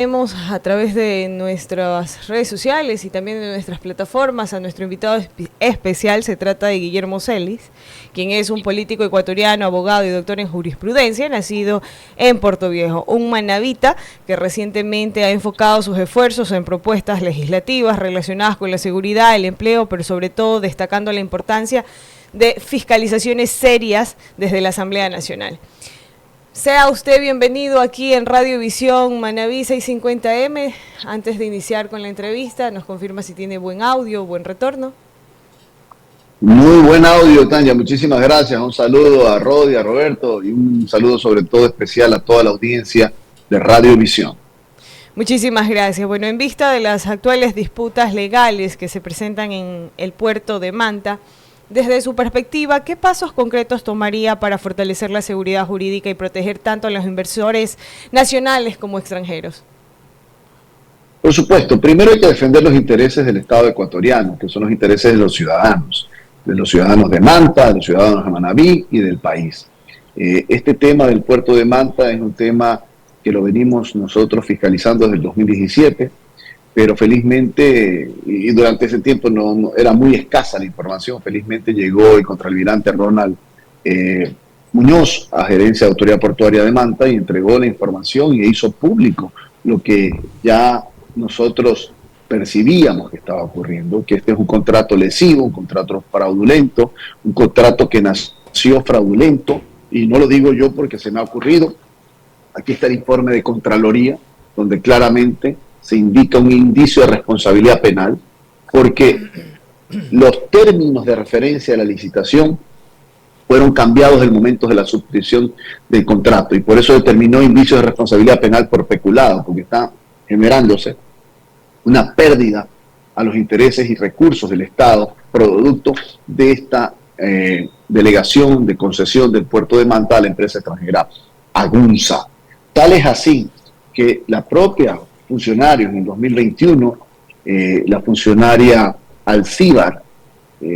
Tenemos a través de nuestras redes sociales y también de nuestras plataformas a nuestro invitado especial. Se trata de Guillermo Celis, quien es un político ecuatoriano, abogado y doctor en jurisprudencia, nacido en Puerto Viejo, un manabita que recientemente ha enfocado sus esfuerzos en propuestas legislativas relacionadas con la seguridad, el empleo, pero sobre todo destacando la importancia de fiscalizaciones serias desde la Asamblea Nacional. Sea usted bienvenido aquí en Radio Visión Manabí 650M. Antes de iniciar con la entrevista, nos confirma si tiene buen audio, buen retorno. Muy buen audio, Tania. Muchísimas gracias. Un saludo a Rodi, a Roberto y un saludo sobre todo especial a toda la audiencia de Radio Visión. Muchísimas gracias. Bueno, en vista de las actuales disputas legales que se presentan en el puerto de Manta, desde su perspectiva, ¿qué pasos concretos tomaría para fortalecer la seguridad jurídica y proteger tanto a los inversores nacionales como extranjeros? Por supuesto, primero hay que defender los intereses del Estado ecuatoriano, que son los intereses de los ciudadanos de Manta, de los ciudadanos de Manabí y del país. Este tema del puerto de Manta es un tema que lo venimos nosotros fiscalizando desde el 2017, pero felizmente, y durante ese tiempo no era muy escasa la información, felizmente llegó el contraalmirante Ronald Muñoz a gerencia de Autoridad Portuaria de Manta y entregó la información y hizo público lo que ya nosotros percibíamos que estaba ocurriendo, que este es un contrato lesivo, un contrato fraudulento, un contrato que nació fraudulento, y no lo digo yo porque se me ha ocurrido. Aquí está el informe de Contraloría, donde claramente se indica un indicio de responsabilidad penal, porque los términos de referencia de la licitación fueron cambiados del momento de la suscripción del contrato, y por eso determinó indicios de responsabilidad penal por peculado, porque está generándose una pérdida a los intereses y recursos del Estado producto de esta delegación de concesión del puerto de Manta a la empresa extranjera Agunza. Tal es así que la propia funcionaria en el 2021, la funcionaria Alcíbar,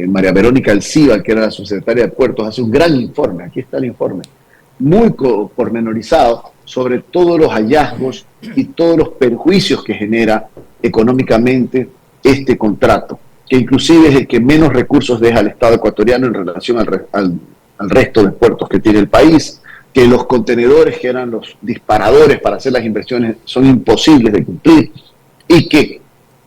María Verónica Alcíbar, que era la subsecretaria de Puertos, hace un gran informe, aquí está el informe, muy pormenorizado sobre todos los hallazgos y todos los perjuicios que genera económicamente este contrato, que inclusive es el que menos recursos deja al Estado ecuatoriano en relación al resto de puertos que tiene el país, que los contenedores que eran los disparadores para hacer las inversiones son imposibles de cumplir, y que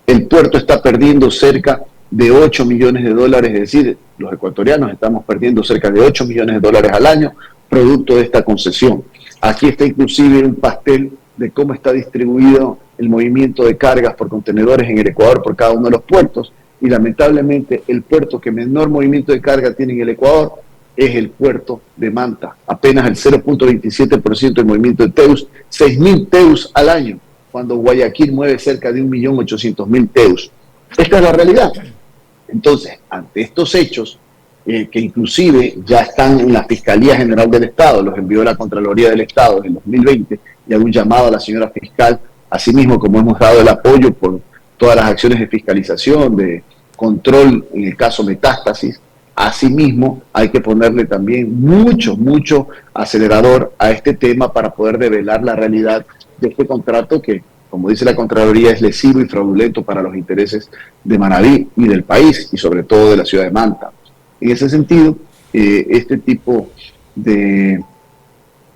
el puerto está perdiendo cerca de 8 millones de dólares, es decir, los ecuatorianos estamos perdiendo cerca de 8 millones de dólares al año producto de esta concesión. Aquí está inclusive un pastel de cómo está distribuido el movimiento de cargas por contenedores en el Ecuador por cada uno de los puertos, y lamentablemente el puerto que menor movimiento de carga tiene en el Ecuador es el puerto de Manta, apenas el 0.27% del movimiento de TEUs, 6.000 TEUs al año, cuando Guayaquil mueve cerca de 1.800.000 TEUs. Esta es la realidad. Entonces, ante estos hechos, que inclusive ya están en la Fiscalía General del Estado, los envió la Contraloría del Estado en el 2020, y hago un llamado a la señora fiscal, asimismo como hemos dado el apoyo por todas las acciones de fiscalización, de control en el caso Metástasis. Asimismo, hay que ponerle también mucho acelerador a este tema para poder develar la realidad de este contrato que, como dice la Contraloría, es lesivo y fraudulento para los intereses de Manabí y del país, y sobre todo de la ciudad de Manta. En ese sentido, este tipo de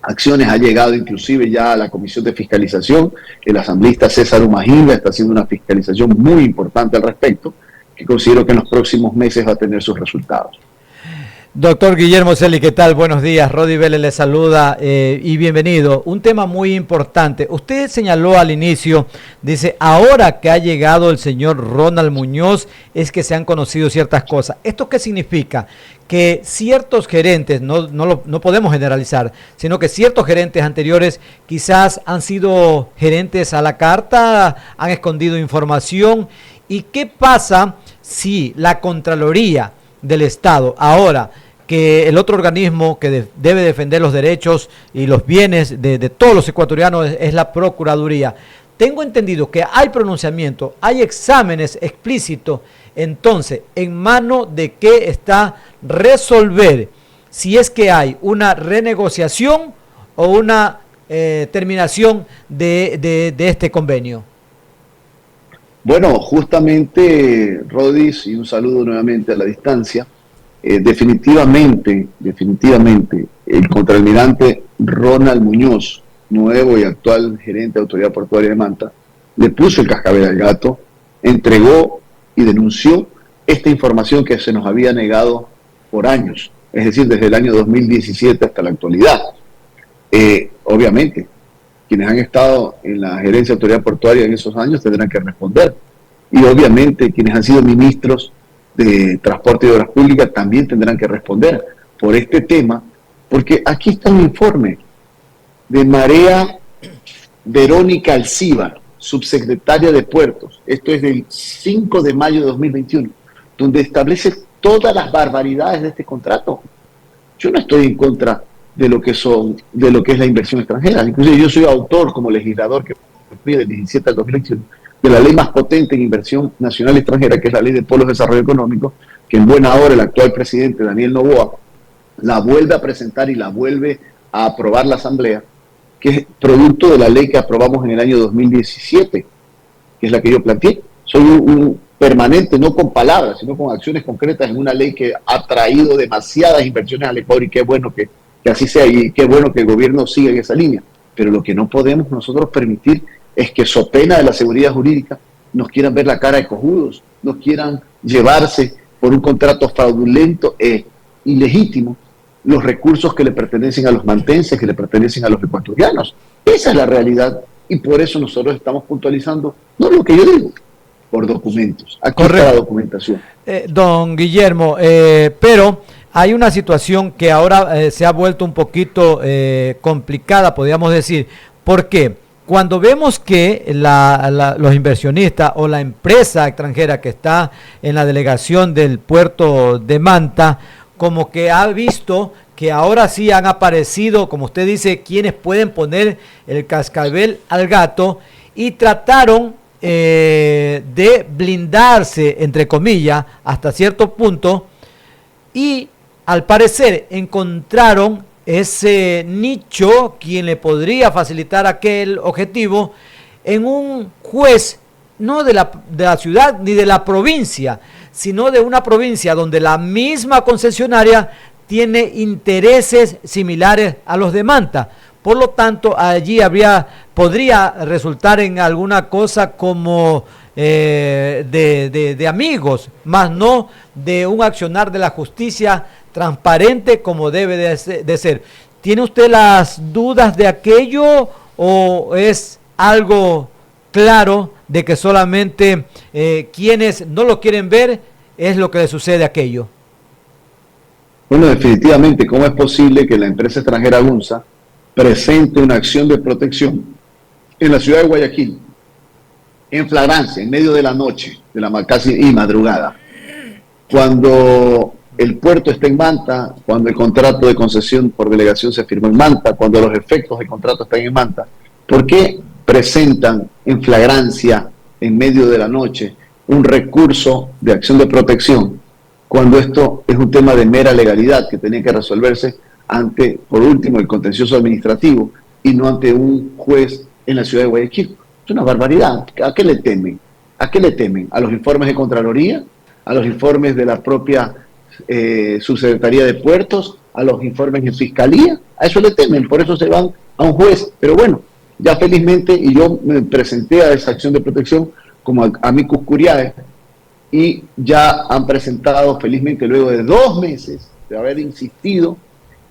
acciones ha llegado inclusive ya a la Comisión de Fiscalización. El asambleísta César Humagila está haciendo una fiscalización muy importante al respecto, que considero que en los próximos meses va a tener sus resultados. Doctor Guillermo Celis, ¿qué tal? Buenos días. Rodi Vélez le saluda y bienvenido. Un tema muy importante. Usted señaló al inicio, dice, ahora que ha llegado el señor Ronald Muñoz es que se han conocido ciertas cosas. ¿Esto qué significa? Que ciertos gerentes, no podemos generalizar, sino que ciertos gerentes anteriores quizás han sido gerentes a la carta, han escondido información. ¿Y qué pasa si la Contraloría del Estado, ahora que el otro organismo que debe defender los derechos y los bienes de todos los ecuatorianos es la Procuraduría? Tengo entendido que hay pronunciamiento, hay exámenes explícitos, entonces, ¿en mano de qué está resolver si es que hay una renegociación o una terminación de este convenio? Bueno, justamente, Rodis, y un saludo nuevamente a la distancia, definitivamente, el contraalmirante Ronald Muñoz, nuevo y actual gerente de Autoridad Portuaria de Manta, le puso el cascabel al gato, entregó y denunció esta información que se nos había negado por años, es decir, desde el año 2017 hasta la actualidad. Obviamente, quienes han estado en la gerencia de Autoridad Portuaria en esos años tendrán que responder. Y obviamente quienes han sido ministros de Transporte y Obras Públicas también tendrán que responder por este tema, porque aquí está un informe de María Verónica Alcíbar, subsecretaria de Puertos, esto es del 5 de mayo de 2021, donde establece todas las barbaridades de este contrato. Yo no estoy en contra de lo que es la inversión extranjera, inclusive yo soy autor como legislador que fui del 17 al 2021 de la ley más potente en inversión nacional extranjera, que es la Ley de Polos de Desarrollo Económico, que en buena hora el actual presidente Daniel Noboa la vuelve a presentar y la vuelve a aprobar la Asamblea, que es producto de la ley que aprobamos en el año 2017, que es la que yo planteé. Soy un permanente, no con palabras, sino con acciones concretas en una ley que ha traído demasiadas inversiones al Ecuador, y qué bueno que así sea, y qué bueno que el gobierno siga en esa línea. Pero lo que no podemos nosotros permitir es que, so pena de la seguridad jurídica, nos quieran ver la cara de cojudos, nos quieran llevarse por un contrato fraudulento e ilegítimo los recursos que le pertenecen a los mantenses, que le pertenecen a los ecuatorianos. Esa es la realidad, y por eso nosotros estamos puntualizando, no lo que yo digo, por documentos. Aquí está la documentación. Don Guillermo, pero hay una situación que ahora se ha vuelto un poquito complicada, podríamos decir. ¿Por qué? Cuando vemos que los inversionistas o la empresa extranjera que está en la delegación del puerto de Manta, como que ha visto que ahora sí han aparecido, como usted dice, quienes pueden poner el cascabel al gato, y trataron de blindarse, entre comillas, hasta cierto punto, y al parecer encontraron ese nicho quien le podría facilitar aquel objetivo en un juez, no de la ciudad ni de la provincia, sino de una provincia donde la misma concesionaria tiene intereses similares a los de Manta. Por lo tanto, allí podría resultar en alguna cosa como de amigos, más no de un accionar de la justicia transparente como debe de ser. ¿Tiene usted las dudas de aquello o es algo claro de que solamente quienes no lo quieren ver es lo que le sucede a aquello? Bueno, definitivamente, ¿cómo es posible que la empresa extranjera Gunza presente una acción de protección en la ciudad de Guayaquil, en flagrancia, en medio de la noche, casi y madrugada, cuando el puerto está en Manta, cuando el contrato de concesión por delegación se firmó en Manta, cuando los efectos del contrato están en Manta? ¿Por qué presentan en flagrancia, en medio de la noche, un recurso de acción de protección, cuando esto es un tema de mera legalidad que tenía que resolverse ante, por último, el contencioso administrativo y no ante un juez en la ciudad de Guayaquil? Es una barbaridad. ¿A qué le temen? ¿A qué le temen? ¿A los informes de Contraloría? ¿A los informes de la propia Subsecretaría de Puertos? ¿A los informes en Fiscalía? A eso le temen, por eso se van a un juez. Pero bueno, ya felizmente, y yo me presenté a esa acción de protección como amicus curiae, y ya han presentado felizmente, luego de 2 meses de haber insistido,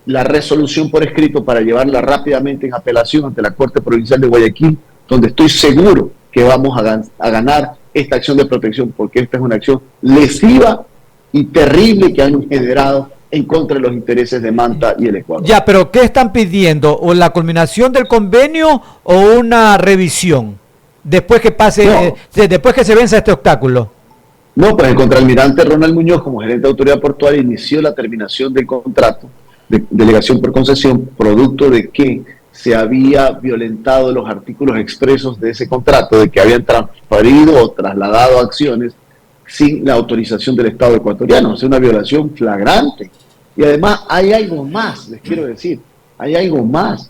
la resolución por escrito para llevarla rápidamente en apelación ante la Corte Provincial de Guayaquil, donde estoy seguro que vamos a ganar esta acción de protección, porque esta es una acción lesiva y terrible que han generado en contra de los intereses de Manta y el Ecuador. Ya, pero ¿qué están pidiendo? ¿O la culminación del convenio o una revisión? Después que pase, después que se venza este obstáculo. No, pues el contraalmirante Ronald Muñoz, como gerente de autoridad portuaria, inició la terminación del contrato de delegación por concesión, producto de que se había violentado los artículos expresos de ese contrato, de que habían transferido o trasladado acciones sin la autorización del Estado ecuatoriano. Es una violación flagrante. Y además hay algo más, les quiero decir, hay algo más.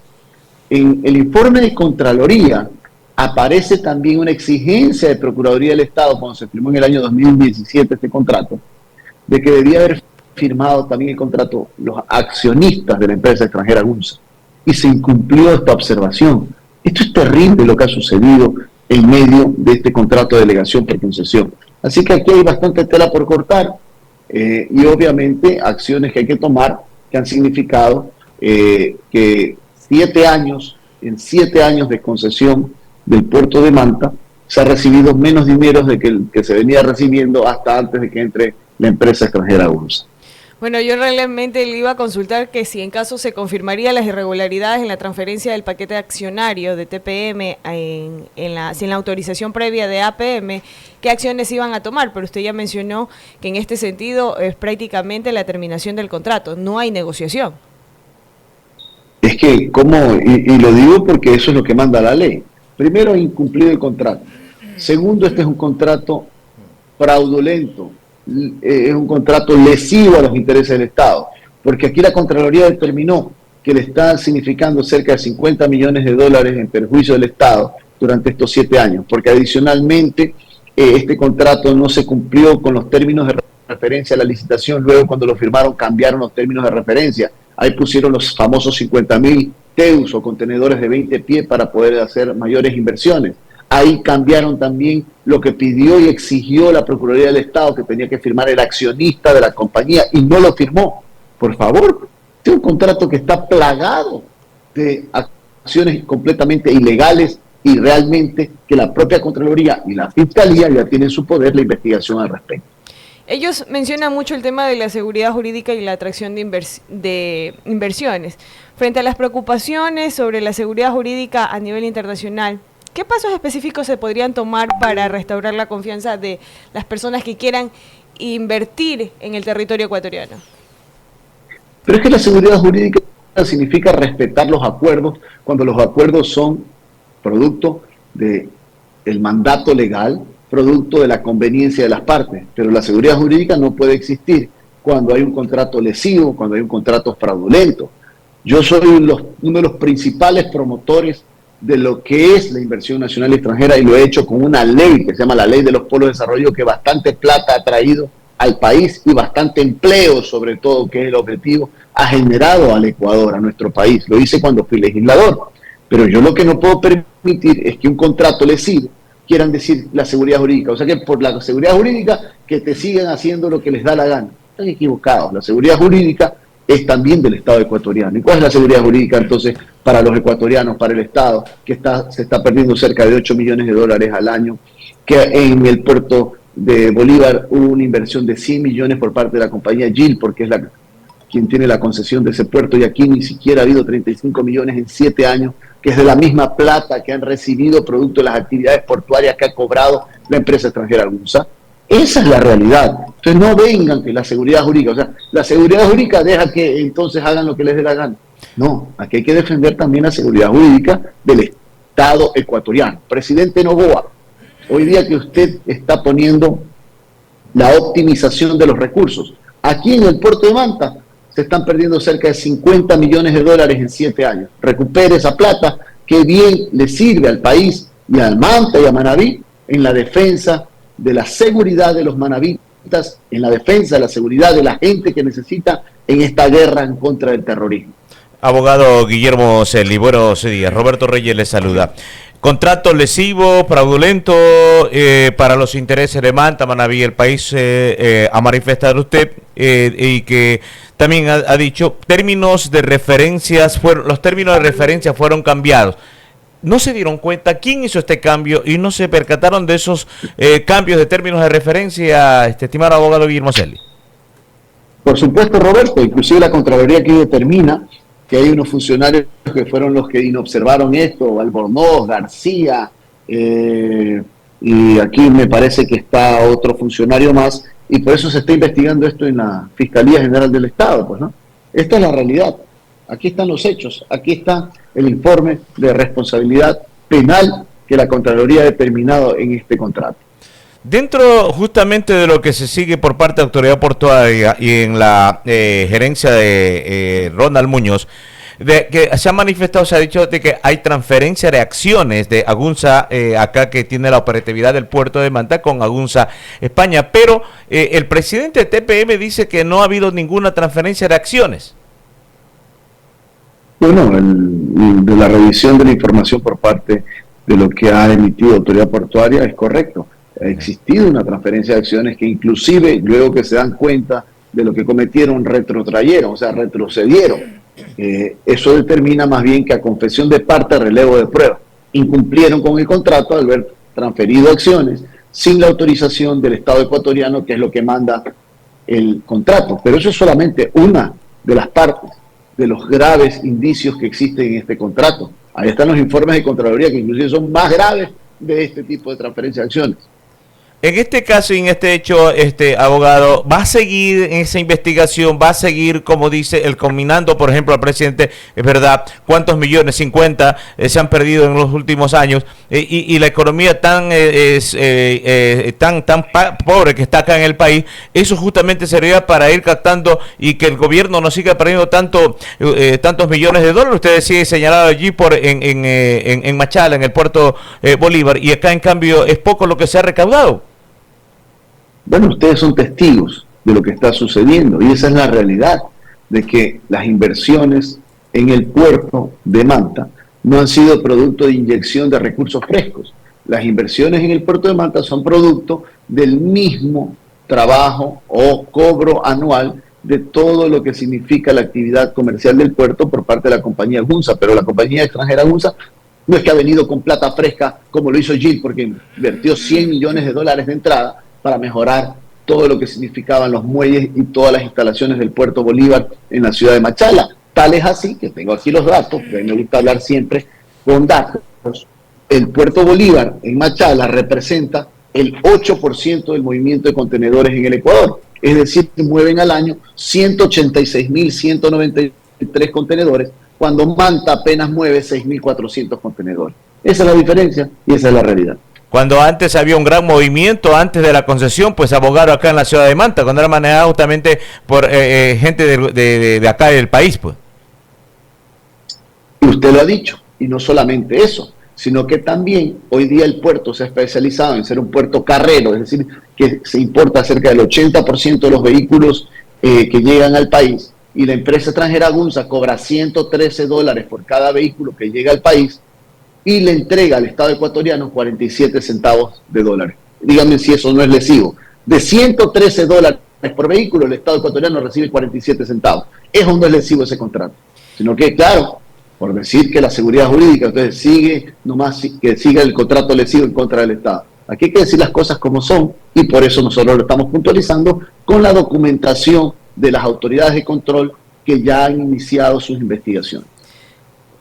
en el informe de Contraloría aparece también una exigencia de Procuraduría del Estado, cuando se firmó en el año 2017 este contrato, de que debía haber firmado también el contrato los accionistas de la empresa extranjera GUNSA. Y se incumplió esta observación. Esto es terrible lo que ha sucedido en medio de este contrato de delegación por concesión. Así que aquí hay bastante tela por cortar y obviamente acciones que hay que tomar que han significado que 7 años, en 7 años de concesión del puerto de Manta, se ha recibido menos dinero de que el que se venía recibiendo hasta antes de que entre la empresa extranjera GUNSA. Bueno, yo realmente le iba a consultar que si en caso se confirmaría las irregularidades en la transferencia del paquete accionario de TPM sin la autorización previa de APM, ¿qué acciones iban a tomar? Pero usted ya mencionó que en este sentido es prácticamente la terminación del contrato, no hay negociación. Es que, ¿cómo? Y lo digo porque eso es lo que manda la ley. Primero, incumplido el contrato. Segundo, este es un contrato fraudulento. Es un contrato lesivo a los intereses del Estado, porque aquí la Contraloría determinó que le está significando cerca de 50 millones de dólares en perjuicio del Estado durante estos 7 años, porque adicionalmente este contrato no se cumplió con los términos de referencia a la licitación. Luego, cuando lo firmaron, cambiaron los términos de referencia. Ahí pusieron los famosos 50.000 TEUs o contenedores de 20 pies para poder hacer mayores inversiones. Ahí cambiaron también lo que pidió y exigió la Procuraduría del Estado, que tenía que firmar el accionista de la compañía, y no lo firmó. Por favor, este es un contrato que está plagado de acciones completamente ilegales y realmente que la propia Contraloría y la Fiscalía ya tienen en su poder la investigación al respecto. Ellos mencionan mucho el tema de la seguridad jurídica y la atracción de inversiones. Frente a las preocupaciones sobre la seguridad jurídica a nivel internacional, ¿qué pasos específicos se podrían tomar para restaurar la confianza de las personas que quieran invertir en el territorio ecuatoriano? Pero es que la seguridad jurídica significa respetar los acuerdos cuando los acuerdos son producto del mandato legal, producto de la conveniencia de las partes. Pero la seguridad jurídica no puede existir cuando hay un contrato lesivo, cuando hay un contrato fraudulento. Yo soy uno de los principales promotores de lo que es la inversión nacional y extranjera, y lo he hecho con una ley que se llama la Ley de los Polos de Desarrollo, que bastante plata ha traído al país y bastante empleo, sobre todo, que es el objetivo, ha generado al Ecuador, a nuestro país. Lo hice cuando fui legislador. Pero yo lo que no puedo permitir es que un contrato lesivo quieran decir la seguridad jurídica. O sea, que por la seguridad jurídica que te sigan haciendo lo que les da la gana. Están equivocados. La seguridad jurídica es también del Estado ecuatoriano. ¿Y cuál es la seguridad jurídica entonces para los ecuatorianos, para el Estado, que se está perdiendo cerca de 8 millones de dólares al año, que en el puerto de Bolívar hubo una inversión de 100 millones por parte de la compañía GIL, porque es quien tiene la concesión de ese puerto, y aquí ni siquiera ha habido 35 millones en 7 años, que es de la misma plata que han recibido producto de las actividades portuarias que ha cobrado la empresa extranjera GUNSA? Esa es la realidad. Entonces no vengan que la seguridad jurídica, o sea, la seguridad jurídica deja que entonces hagan lo que les dé la gana. No, aquí hay que defender también la seguridad jurídica del Estado ecuatoriano. Presidente Noboa, hoy día que usted está poniendo la optimización de los recursos, aquí en el puerto de Manta se están perdiendo cerca de 50 millones de dólares en 7 años. Recupere esa plata que bien le sirve al país y al Manta y a Manabí en la defensa de la seguridad de los manavitas, en la defensa de la seguridad de la gente que necesita en esta guerra en contra del terrorismo. Abogado Guillermo Celi, buenos días. Roberto Reyes le saluda. Contrato lesivo, fraudulento para los intereses de Manta, Manabí. El país ha manifestado usted y que también ha dicho términos de referencias, los términos de referencia fueron cambiados. ¿No se dieron cuenta quién hizo este cambio y no se percataron de esos cambios de términos de referencia, estimado abogado Guillermo Celi? Por supuesto, Roberto, inclusive la Contraloría aquí determina que hay unos funcionarios que fueron los que inobservaron esto, Albornoz, García, y aquí me parece que está otro funcionario más, y por eso se está investigando esto en la Fiscalía General del Estado, pues, ¿no? Esta es la realidad. Aquí están los hechos, aquí está el informe de responsabilidad penal que la Contraloría ha determinado en este contrato. Dentro justamente de lo que se sigue por parte de la autoridad portuaria y en la gerencia de Ronald Muñoz, de que se ha manifestado, se ha dicho de que hay transferencia de acciones de Agunza, acá que tiene la operatividad del puerto de Manta con Agunza España, pero el presidente de TPM dice que no ha habido ninguna transferencia de acciones. Bueno, de la revisión de la información por parte de lo que ha emitido Autoridad Portuaria es correcto. Ha existido una transferencia de acciones que inclusive luego que se dan cuenta de lo que cometieron, retrotrayeron, o sea, retrocedieron. Eso determina más bien que a confesión de parte, relevo de prueba, incumplieron con el contrato al haber transferido acciones sin la autorización del Estado ecuatoriano, que es lo que manda el contrato. Pero eso es solamente una de las partes de los graves indicios que existen en este contrato. Ahí están los informes de Contraloría, que inclusive son más graves de este tipo de transferencia de acciones. En este caso y en este hecho, abogado, ¿va a seguir en esa investigación? ¿Va a seguir, como dice, el conminando, por ejemplo, al presidente? Es verdad, ¿cuántos millones? 50 se han perdido en los últimos años. Y la economía tan pobre que está acá en el país, eso justamente serviría para ir captando y que el gobierno no siga perdiendo tantos millones de dólares. Ustedes siguen señalado allí en Machala, en el puerto Bolívar, y acá en cambio es poco lo que se ha recaudado. Bueno, ustedes son testigos de lo que está sucediendo y esa es la realidad, de que las inversiones en el puerto de Manta no han sido producto de inyección de recursos frescos. Las inversiones en el puerto de Manta son producto del mismo trabajo o cobro anual de todo lo que significa la actividad comercial del puerto por parte de la compañía Agunza, pero la compañía extranjera Agunza no es que ha venido con plata fresca como lo hizo GIL, porque invirtió $100 millones de entrada para mejorar todo lo que significaban los muelles y todas las instalaciones del puerto Bolívar en la ciudad de Machala. Tal es así, que tengo aquí los datos, porque a mí me gusta hablar siempre con datos. El puerto Bolívar en Machala representa el 8% del movimiento de contenedores en el Ecuador. Es decir, que mueven al año 186.193 contenedores, cuando Manta apenas mueve 6.400 contenedores. Esa es la diferencia y esa es la realidad. Cuando antes había un gran movimiento, antes de la concesión, pues abogaron acá en la ciudad de Manta, cuando era manejado justamente por gente de acá del país, pues. Y usted lo ha dicho, y no solamente eso, sino que también hoy día el puerto se ha especializado en ser un puerto carrero, es decir, que se importa cerca del 80% de los vehículos que llegan al país, y la empresa extranjera Agunza cobra $113 por cada vehículo que llega al país, y le entrega al Estado ecuatoriano 47 centavos de dólares. Díganme si eso no es lesivo. De $113 por vehículo, el Estado ecuatoriano recibe 47 centavos. Eso no es lesivo ese contrato. Sino que, claro, por decir que la seguridad jurídica, entonces sigue el contrato lesivo en contra del Estado. Aquí hay que decir las cosas como son, y por eso nosotros lo estamos puntualizando con la documentación de las autoridades de control que ya han iniciado sus investigaciones.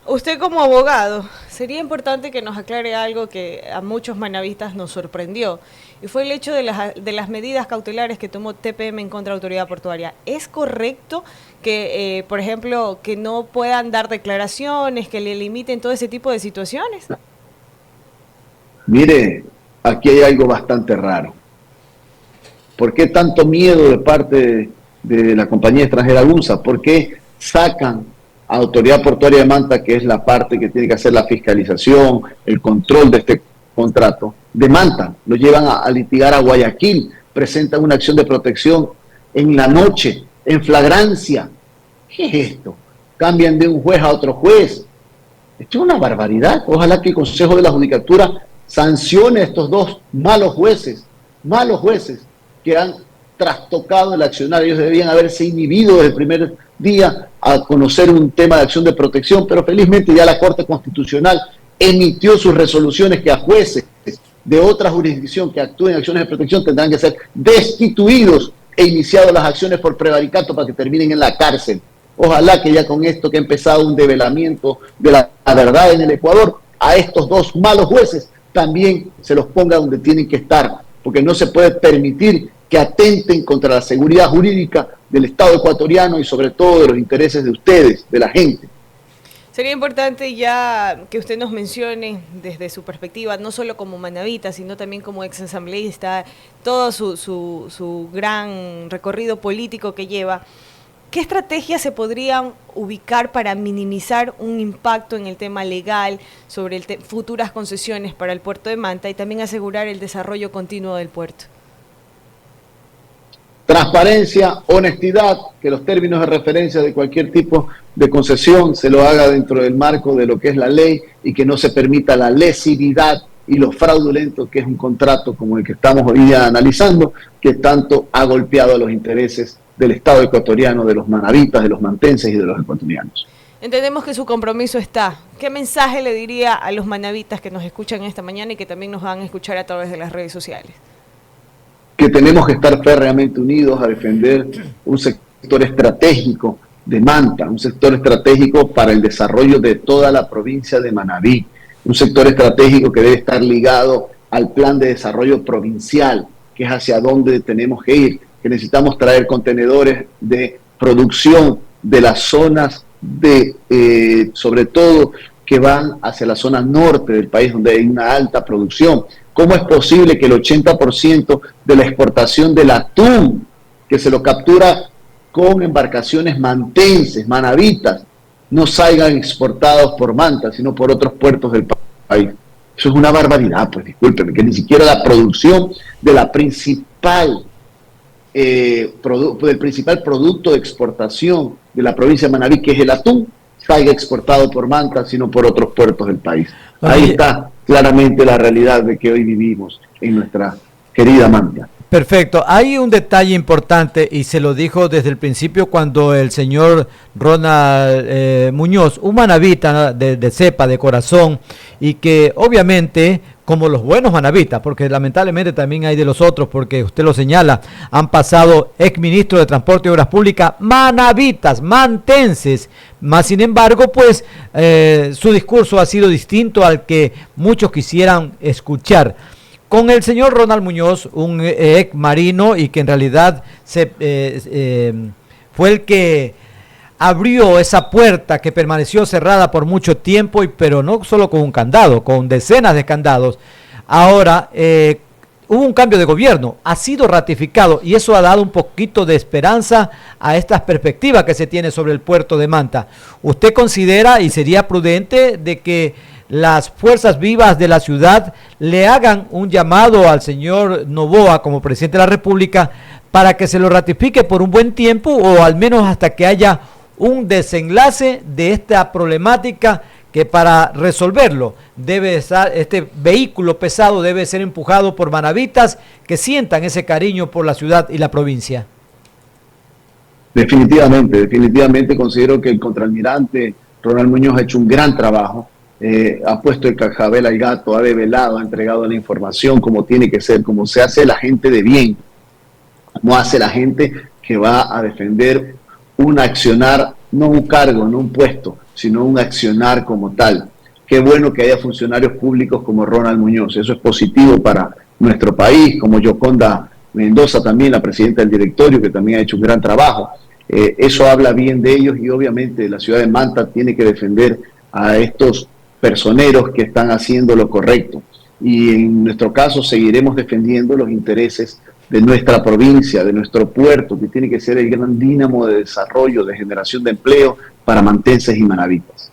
Usted como abogado, sería importante que nos aclare algo que a muchos manavistas nos sorprendió, y fue el hecho de las medidas cautelares que tomó TPM en contra de la autoridad portuaria. ¿Es correcto que, por ejemplo, que no puedan dar declaraciones, que le limiten todo ese tipo de situaciones? Mire, aquí hay algo bastante raro. ¿Por qué tanto miedo de parte de la compañía extranjera Agunza? ¿Por qué sacan a Autoridad Portuaria de Manta, que es la parte que tiene que hacer la fiscalización, el control de este contrato, de Manta? Lo llevan a litigar a Guayaquil, presentan una acción de protección en la noche, en flagrancia. ¿Qué es esto? Cambian de un juez a otro juez. Esto es una barbaridad. Ojalá que el Consejo de la Judicatura sancione a estos dos malos jueces que han trastocado el accionario. Ellos debían haberse inhibido desde el primer día a conocer un tema de acción de protección, pero felizmente ya la Corte Constitucional emitió sus resoluciones que a jueces de otra jurisdicción que actúen en acciones de protección tendrán que ser destituidos e iniciadas las acciones por prevaricato para que terminen en la cárcel. Ojalá que ya con esto que ha empezado un develamiento de la verdad en el Ecuador, a estos dos malos jueces también se los ponga donde tienen que estar, porque no se puede permitir que atenten contra la seguridad jurídica del Estado ecuatoriano y sobre todo de los intereses de ustedes, de la gente. Sería importante ya que usted nos mencione desde su perspectiva, no solo como manavita, sino también como ex asambleísta, todo su gran recorrido político que lleva. ¿Qué estrategias se podrían ubicar para minimizar un impacto en el tema legal sobre futuras concesiones para el puerto de Manta y también asegurar el desarrollo continuo del puerto? Transparencia, honestidad, que los términos de referencia de cualquier tipo de concesión se lo haga dentro del marco de lo que es la ley y que no se permita la lesividad y lo fraudulento que es un contrato como el que estamos hoy día analizando, que tanto ha golpeado a los intereses del Estado ecuatoriano, de los manabitas, de los mantenses y de los ecuatorianos. Entendemos que su compromiso está. ¿Qué mensaje le diría a los manabitas que nos escuchan esta mañana y que también nos van a escuchar a través de las redes sociales? Que tenemos que estar férreamente unidos a defender un sector estratégico de Manta, un sector estratégico para el desarrollo de toda la provincia de Manabí, un sector estratégico que debe estar ligado al plan de desarrollo provincial, que es hacia donde tenemos que ir, que necesitamos traer contenedores de producción de las zonas sobre todo que van hacia la zona norte del país, donde hay una alta producción. ¿Cómo es posible que el 80% de la exportación del atún, que se lo captura con embarcaciones mantenses, manabitas, no salgan exportados por Manta, sino por otros puertos del país? Eso es una barbaridad, pues discúlpeme, que ni siquiera la producción de la principal del principal producto de exportación de la provincia de Manabí, que es el atún, salga exportado por Manta, sino por otros puertos del país. Ahí está claramente la realidad de que hoy vivimos en nuestra querida Manta. Perfecto. Hay un detalle importante y se lo dijo desde el principio cuando el señor Ronald Muñoz, un manabita de cepa, de corazón, y que obviamente, como los buenos manabitas, porque lamentablemente también hay de los otros, porque usted lo señala, han pasado exministros de Transporte y Obras Públicas, manabitas, mantenses, más sin embargo, pues su discurso ha sido distinto al que muchos quisieran escuchar. Con el señor Ronald Muñoz, un ex marino y que en realidad fue el que abrió esa puerta que permaneció cerrada por mucho tiempo, pero no solo con un candado, con decenas de candados. Ahora hubo un cambio de gobierno, ha sido ratificado y eso ha dado un poquito de esperanza a estas perspectivas que se tiene sobre el puerto de Manta. ¿Usted considera y sería prudente de que las fuerzas vivas de la ciudad le hagan un llamado al señor Noboa como presidente de la República para que se lo ratifique por un buen tiempo o al menos hasta que haya un desenlace de esta problemática, que para resolverlo debe estar, este vehículo pesado debe ser empujado por manabitas que sientan ese cariño por la ciudad y la provincia? Definitivamente considero que el contraalmirante Ronald Muñoz ha hecho un gran trabajo. Ha puesto el cascabel al gato, ha develado, ha entregado la información como tiene que ser, como se hace la gente de bien, como hace la gente que va a defender un accionar, no un cargo, no un puesto, sino un accionar como tal. Qué bueno que haya funcionarios públicos como Ronald Muñoz, eso es positivo para nuestro país, como Yoconda Mendoza también, la presidenta del directorio, que también ha hecho un gran trabajo. Eso habla bien de ellos y obviamente la ciudad de Manta tiene que defender a estos personeros que están haciendo lo correcto. Y en nuestro caso seguiremos defendiendo los intereses de nuestra provincia, de nuestro puerto, que tiene que ser el gran dínamo de desarrollo, de generación de empleo para mantenses y manabitas.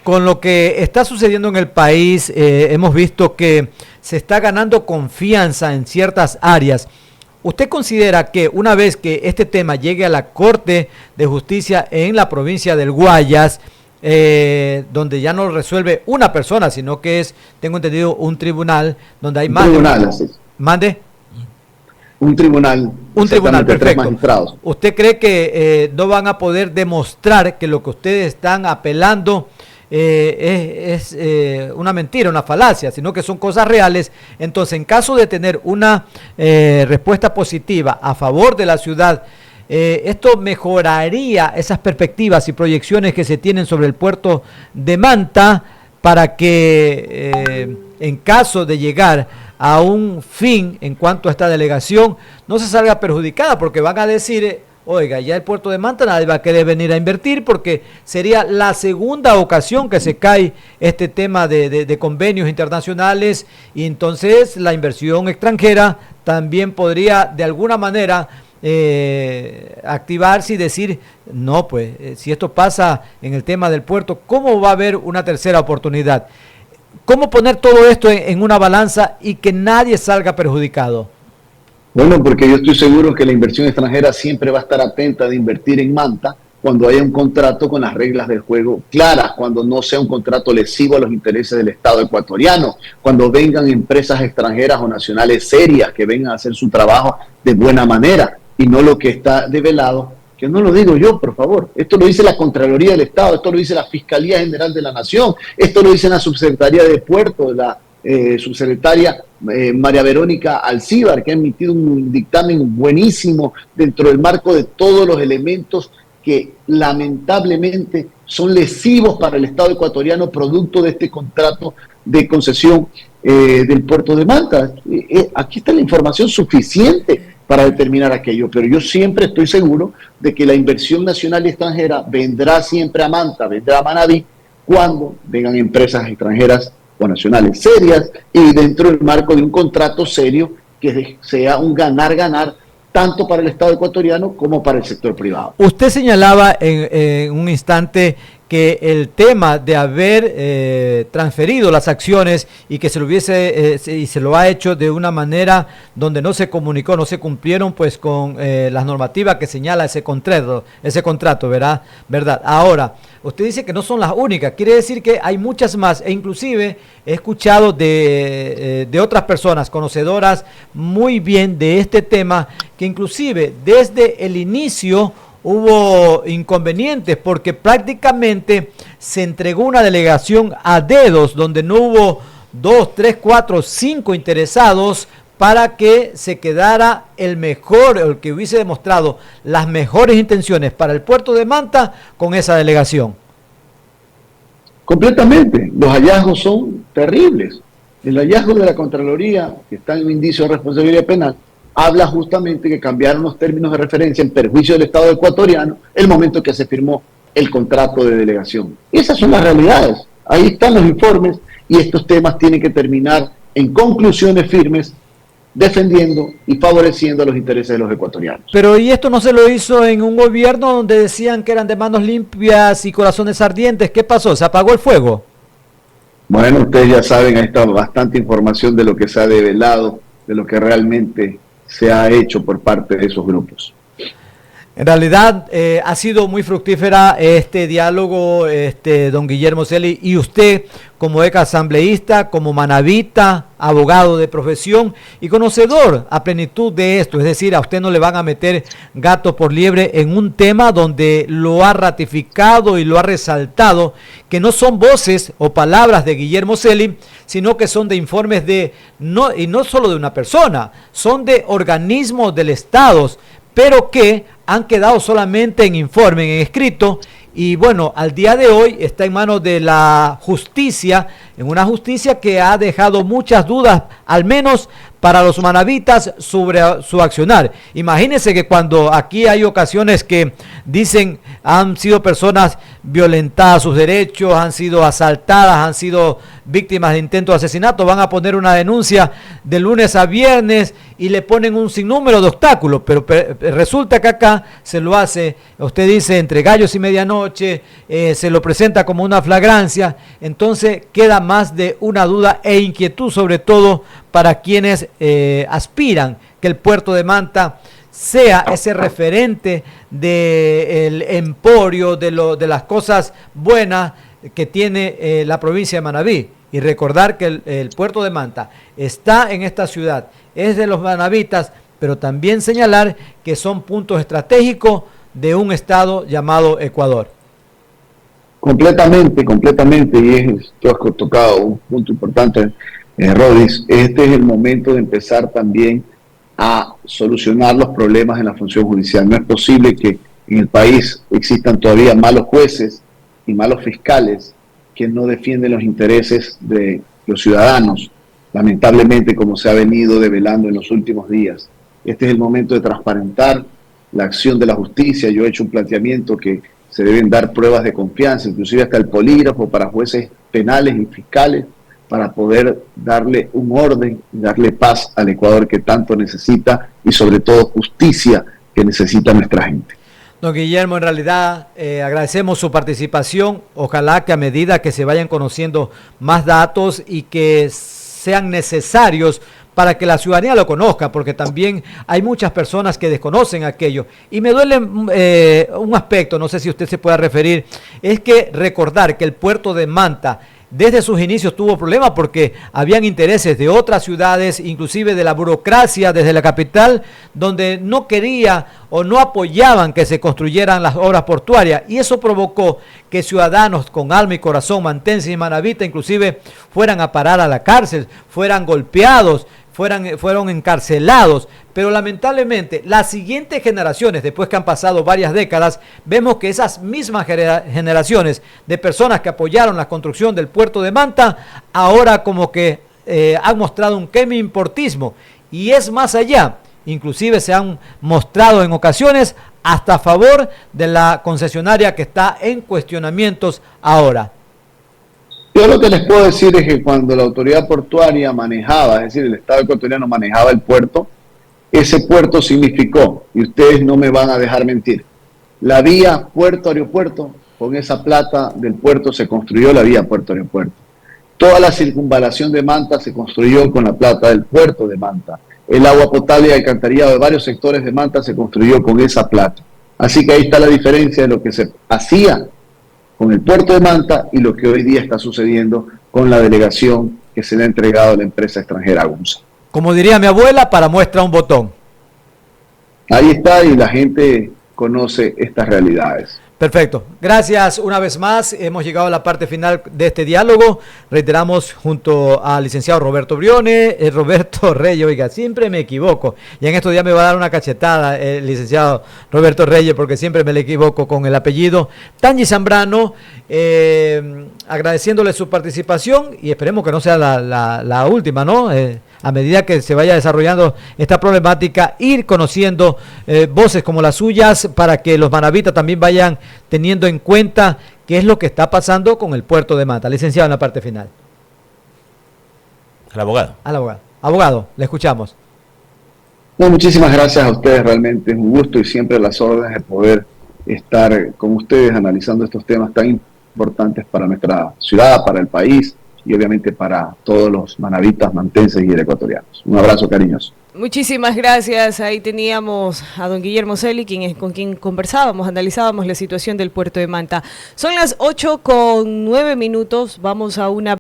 Con lo que está sucediendo en el país, hemos visto que se está ganando confianza en ciertas áreas. ¿Usted considera que una vez que este tema llegue a la Corte de Justicia en la provincia del Guayas, donde ya no resuelve una persona, sino que es, tengo entendido, un tribunal donde hay más de... ¿Mande? Un tribunal, perfecto. Magistrados. ¿Usted cree que no van a poder demostrar que lo que ustedes están apelando es una mentira, una falacia, sino que son cosas reales? Entonces, en caso de tener una respuesta positiva a favor de la ciudad, esto mejoraría esas perspectivas y proyecciones que se tienen sobre el puerto de Manta para que en caso de llegar a un fin en cuanto a esta delegación no se salga perjudicada, porque van a decir, oiga, ya el puerto de Manta nadie va a querer venir a invertir porque sería la segunda ocasión que se cae este tema de convenios internacionales y entonces la inversión extranjera también podría de alguna manera activarse y decir, no, pues, si esto pasa en el tema del puerto, ¿cómo va a haber una tercera oportunidad? ¿Cómo poner todo esto en una balanza y que nadie salga perjudicado? Bueno, porque yo estoy seguro que la inversión extranjera siempre va a estar atenta de invertir en Manta cuando haya un contrato con las reglas del juego claras, cuando no sea un contrato lesivo a los intereses del Estado ecuatoriano, cuando vengan empresas extranjeras o nacionales serias que vengan a hacer su trabajo de buena manera y no lo que está develado, que no lo digo yo, por favor, esto lo dice la Contraloría del Estado, esto lo dice la Fiscalía General de la Nación, esto lo dice la Subsecretaría de Puertos, la subsecretaria María Verónica Alcíbar, que ha emitido un dictamen buenísimo dentro del marco de todos los elementos que lamentablemente son lesivos para el Estado ecuatoriano producto de este contrato de concesión del puerto de Manta. Aquí está la información suficiente para determinar aquello, pero yo siempre estoy seguro de que la inversión nacional y extranjera vendrá siempre a Manta, vendrá a Manabí, cuando vengan empresas extranjeras o nacionales serias y dentro del marco de un contrato serio que sea un ganar-ganar tanto para el Estado ecuatoriano como para el sector privado. Usted señalaba en un instante que el tema de haber transferido las acciones y que se lo hubiese y se lo ha hecho de una manera donde no se comunicó, no se cumplieron pues con las normativas que señala ese contrato, ¿verdad? Ahora, usted dice que no son las únicas, quiere decir que hay muchas más, e inclusive he escuchado de otras personas conocedoras muy bien de este tema, que inclusive desde el inicio hubo inconvenientes porque prácticamente se entregó una delegación a dedos donde no hubo 2, 3, 4, 5 interesados para que se quedara el mejor, el que hubiese demostrado las mejores intenciones para el puerto de Manta con esa delegación. Completamente. Los hallazgos son terribles. El hallazgo de la Contraloría, que está en un indicio de responsabilidad penal, habla justamente que cambiaron los términos de referencia en perjuicio del Estado ecuatoriano el momento que se firmó el contrato de delegación. Y esas son las realidades. Ahí están los informes y estos temas tienen que terminar en conclusiones firmes defendiendo y favoreciendo los intereses de los ecuatorianos. Pero ¿y esto no se lo hizo en un gobierno donde decían que eran de manos limpias y corazones ardientes? ¿Qué pasó? ¿Se apagó el fuego? Bueno, ustedes ya saben, ahí está bastante información de lo que se ha develado, de lo que realmente se ha hecho por parte de esos grupos. En realidad ha sido muy fructífera este diálogo, don Guillermo Celi, y usted como ex asambleísta, como manabita, abogado de profesión y conocedor a plenitud de esto, es decir, a usted no le van a meter gato por liebre en un tema donde lo ha ratificado y lo ha resaltado, que no son voces o palabras de Guillermo Celi, sino que son de informes y no solo de una persona, son de organismos del Estado, pero que han quedado solamente en informe, en escrito, y bueno, al día de hoy está en manos de la justicia, en una justicia que ha dejado muchas dudas, al menos para los manavitas, sobre su accionar. Imagínense que cuando aquí hay ocasiones que dicen han sido personas violentadas sus derechos, han sido asaltadas, han sido víctimas de intento de asesinato, van a poner una denuncia de lunes a viernes y le ponen un sinnúmero de obstáculos, pero resulta que acá se lo hace, usted dice, entre gallos y medianoche, se lo presenta como una flagrancia, entonces queda más de una duda e inquietud, sobre todo para quienes aspiran que el puerto de Manta sea ese referente del emporio de las cosas buenas que tiene la provincia de Manabí. Y recordar que el puerto de Manta está en esta ciudad, es de los manavitas, pero también señalar que son puntos estratégicos de un estado llamado Ecuador. Completamente, y tú has tocado un punto importante, Rodis. Este es el momento de empezar también a solucionar los problemas en la función judicial. No es posible que en el país existan todavía malos jueces y malos fiscales que no defienden los intereses de los ciudadanos, lamentablemente, como se ha venido develando en los últimos días. Este es el momento de transparentar la acción de la justicia. Yo he hecho un planteamiento que se deben dar pruebas de confianza, inclusive hasta el polígrafo para jueces penales y fiscales, para poder darle un orden y darle paz al Ecuador que tanto necesita, y sobre todo justicia que necesita nuestra gente. Don Guillermo, en realidad agradecemos su participación. Ojalá que a medida que se vayan conociendo más datos y que sean necesarios para que la ciudadanía lo conozca, porque también hay muchas personas que desconocen aquello. Y me duele un aspecto, no sé si usted se pueda referir, es que recordar que el puerto de Manta desde sus inicios tuvo problemas porque habían intereses de otras ciudades, inclusive de la burocracia desde la capital, donde no quería o no apoyaban que se construyeran las obras portuarias, y eso provocó que ciudadanos con alma y corazón, mantenses y manavitas, inclusive fueran a parar a la cárcel, fueran golpeados, fueron encarcelados. Pero lamentablemente las siguientes generaciones, después que han pasado varias décadas, vemos que esas mismas generaciones de personas que apoyaron la construcción del puerto de Manta, ahora como que han mostrado un quemi-importismo, y es más allá, inclusive se han mostrado en ocasiones hasta a favor de la concesionaria que está en cuestionamientos ahora. Yo lo que les puedo decir es que cuando la autoridad portuaria manejaba, es decir, el Estado ecuatoriano manejaba el puerto, ese puerto significó, y ustedes no me van a dejar mentir, la vía puerto-aeropuerto, con esa plata del puerto se construyó la vía puerto-aeropuerto. Toda la circunvalación de Manta se construyó con la plata del puerto de Manta. El agua potable y alcantarillado de varios sectores de Manta se construyó con esa plata. Así que ahí está la diferencia de lo que se hacía con el puerto de Manta y lo que hoy día está sucediendo con la delegación que se le ha entregado a la empresa extranjera AGUNSA. Como diría mi abuela, para muestra un botón. Ahí está, y la gente conoce estas realidades. Perfecto. Gracias una vez más. Hemos llegado a la parte final de este diálogo. Reiteramos junto al licenciado Roberto Briones, Roberto Reyes. Oiga, siempre me equivoco. Y en estos días me va a dar una cachetada el licenciado Roberto Reyes, porque siempre me le equivoco con el apellido. Tangi Zambrano, agradeciéndole su participación, y esperemos que no sea la última, ¿no? A medida que se vaya desarrollando esta problemática, ir conociendo voces como las suyas para que los manavitas también vayan teniendo en cuenta qué es lo que está pasando con el puerto de Manta. Licenciado, en la parte final. Al abogado. Al abogado. Abogado, le escuchamos. No, muchísimas gracias a ustedes, realmente es un gusto y siempre a las órdenes de poder estar con ustedes analizando estos temas tan importantes para nuestra ciudad, para el país y obviamente para todos los manavitas, mantenses y ecuatorianos. Un abrazo cariñoso. Muchísimas gracias. Ahí teníamos a don Guillermo Celi, con quien conversábamos, analizábamos la situación del puerto de Manta. Son las 8:09. Vamos a una